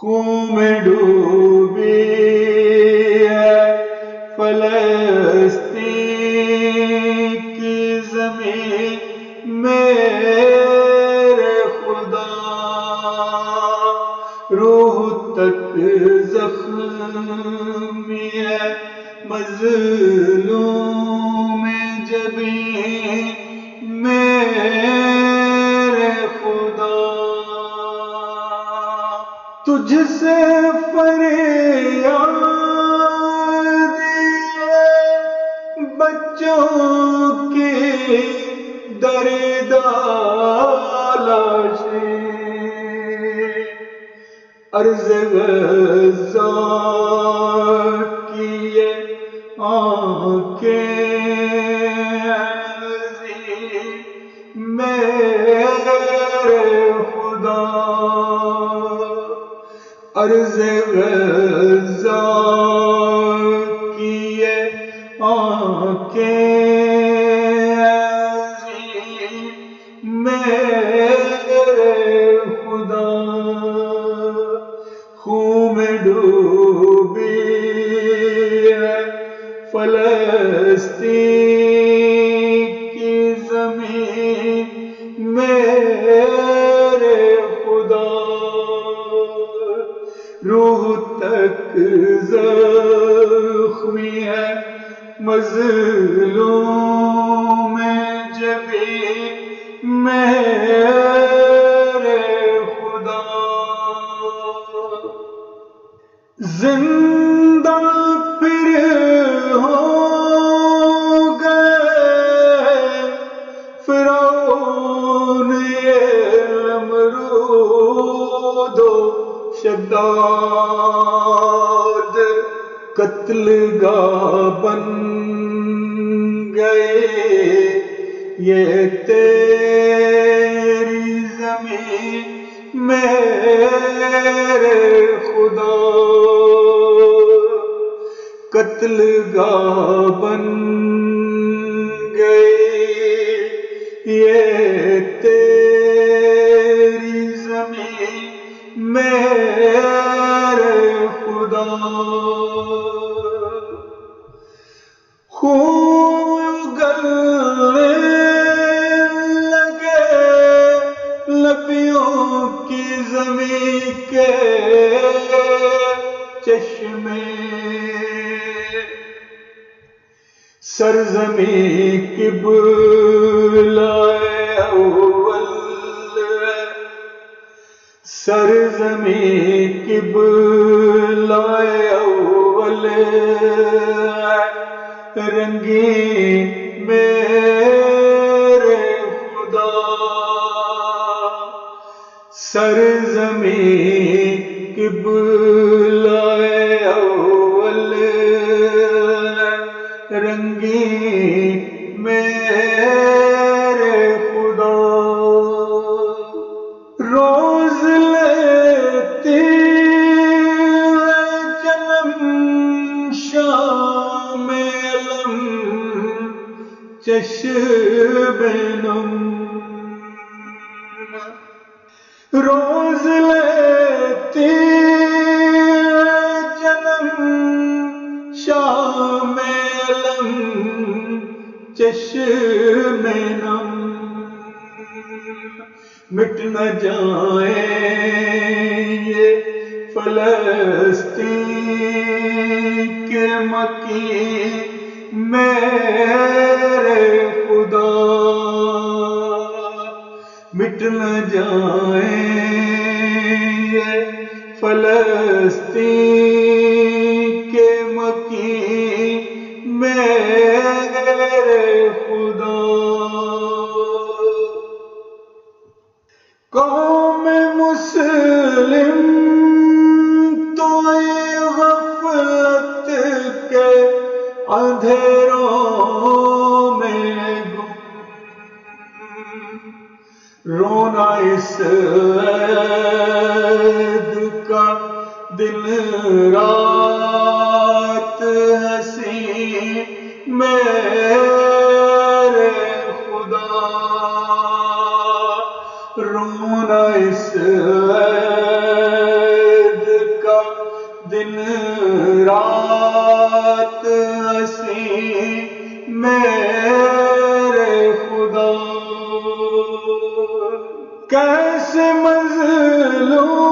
خون میں ڈوبی ہے فلسطین کی زمین میرے خدا، روح تک زخمی ہے مظلوم جبین میرے خدا، تجھ سے فریاد ہے بچوں کی درد لاشیں، عرض غزہ کی یہ آنکھیں عظیم میرے خدا، عرض غزہ کی یہ آنکھیں عظیم میرے خدا، خون میں ڈوبی ہے فلسطین کی زمین میرے خدا، روح تک زخمی ہے مظلوم جبین میرے خدا، زندہ پھر ہو گئے فرعون نمرود و شداد، قتل گاہ بن گئے یہ تیری زمین میرے خدا، قتل گاہ بن گئے یہ تیری زمین میرے خدا، خون اگلنے لگے لبیوں کی زمین کے چشمے، سرزمین قبلہ اول ہے، سرزمین قبلہ اول ہے، رنگین میرے خدا، سرزمین قبلہ اول رنگین میرے خدا، روز لیتی ہے جنم شام علم چشم نم، روز لیتی جنم شام علم چشم نم، مٹ نہ جائیں یہ فلسطین کے مکین میرے خدا، مٹ نہ جائیں یہ فلسطین کے مکین میرے خدا، قوم مسلم تو غفلت کے اندھیروں میں گم، رونا اس عید کا دن رات حسین میرے خدا، رونا اس عید دن رات حسین میرے خدا، کیسے مظلوموں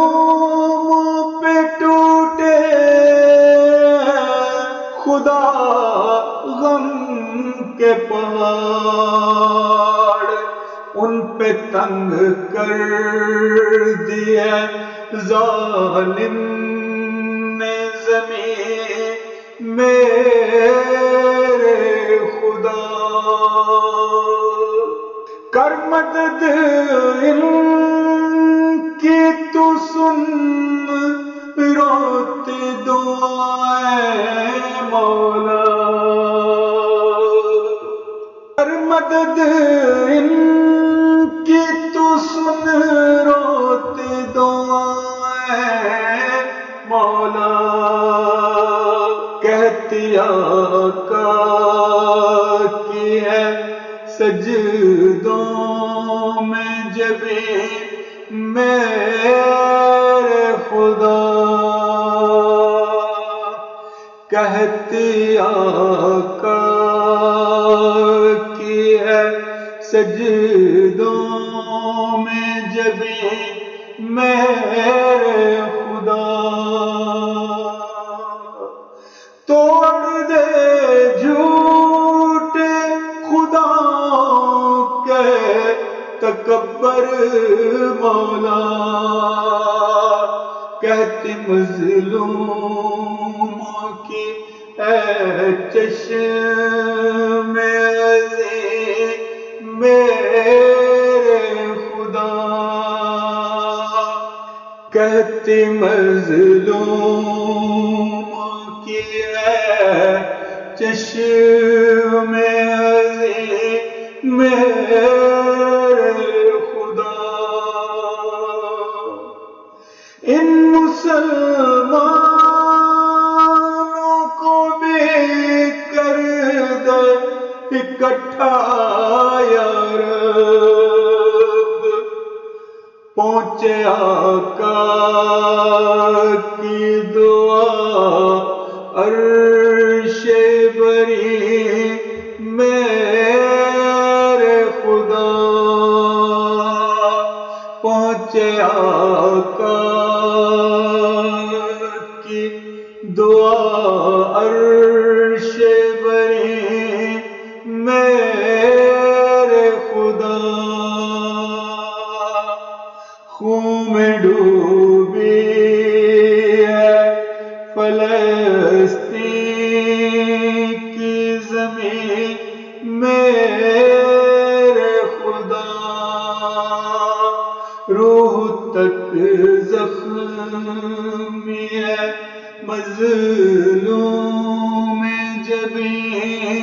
پہ ٹوٹے خدا غم کے پہاڑ، ان پہ تنگ کر دیا ظالم نے زمین میرے خدا، کر مدد ان کی تو سن روتی دعائیں مولا، کر مدد ان کی تو سن روتی دعائیں مولا، کہتی آقا کی ہے سجدوں میں جبیں میرے خدا، کہتی آقا کی ہے سجدوں میں جبیں میرے خدا، توڑ دے جھوٹے خداؤں کے تکبر مولا، کہتی مظلوموں کی اے چشم عظیم میرے خدا، کہتی مظلوموں کی اے چشم عظیم میرے خدا، ان مسلمانوں کو بھی کر دے اکٹھا یا رب، پہنچے آقا کی دعا عرش بری میرے خدا، پہنچے آقا کی دعا عرش بری میرے خدا، خون میں ڈوبی ہے فلسطین کی زمین میرے خدا، روح تک زخمی ہے مظلوم جبیں